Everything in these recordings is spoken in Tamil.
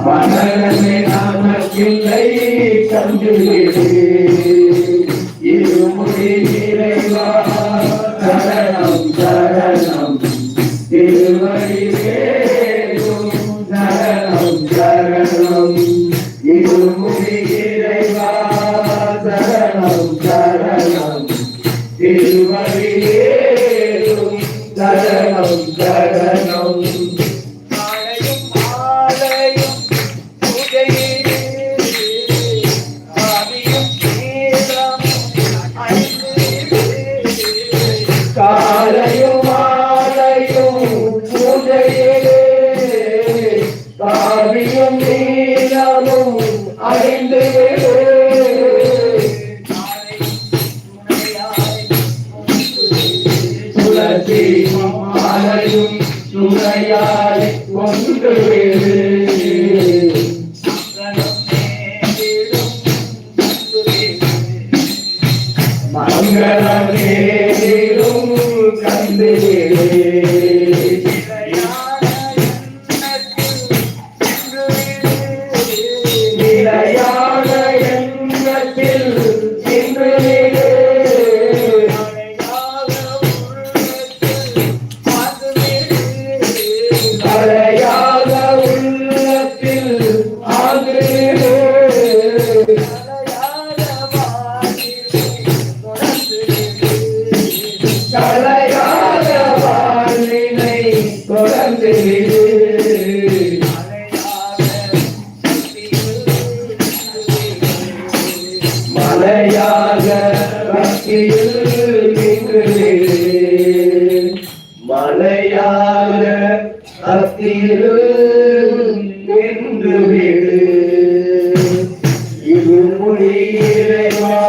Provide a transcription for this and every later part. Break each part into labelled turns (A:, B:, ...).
A: மரணமே நமக்கில்லை கண்டுவிடு இருமுடி இறைவா சரணம் சரணம் திருவடி வேலும் சரணம் சரணம் இருமுடி இறைவா சரணம் சரணம் திருவடி வேலும் சரணம் சரணம் காலையும் மாலையும் பூஜையிலே காவியும் நீளமும் அடைந்து துளசி மாலையும் துணையாய் கொண்டு மங்களமே கண்டு நிலையான எண்ணத்தில் இன்று கலையாக உள்ளத்தில் ஆகு கலையாத வாழ்வினை தொடர்ந்து மலையாக பக்தியில் நின்று மலையாக பக்தியில் நின்று இருமுடி இறைவா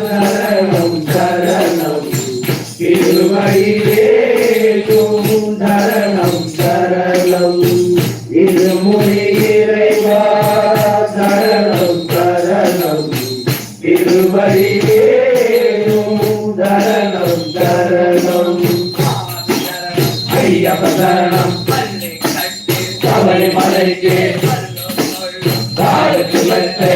A: சரணம் சரணம் திருவடி வேலும் சரணம் சரணம் இருமுடி இறைவா சரணம் சரணம் திருவடி வேலும் சரணம் சரணம் ஐயப்ப சரணம் கவலை மலைக்கு காலத்து மெத்தை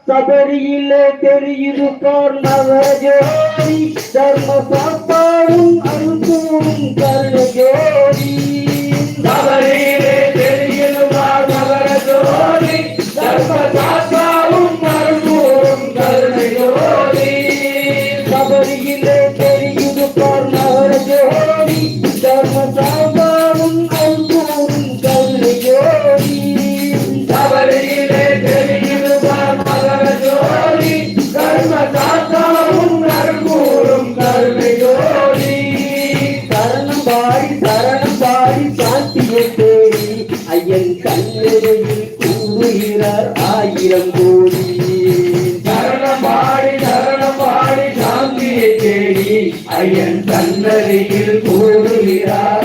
A: சபரியிலே தெரியிருப்பார் நவஜோதி தர்ம சாப்பாடும் அருந்தும் கருணஜோதி சபரியிலே தெரியிருப்பார் நவஜோதி தர்ம சாப்பாடும் அருந்தும் கருணஜோதி சபரியிலே தெரியிருப்பார் நவஜோதி தர்ம சாப்பாடும் அருந்தும் கருணஜோதி சபரியிலே தெரியிருப்பார் நவஜோதி கர்ம சாத்தாவும் நற்கூறும் கருணையோதி சரணம் பாடி சாந்தியை தேடி ஐயன் கல்லறையில் கூறுகிறார் 1000 கோடி சரணம் பாடி சாந்தியை தேடி ஐயன் கல்லறையில் கூறுகிறார்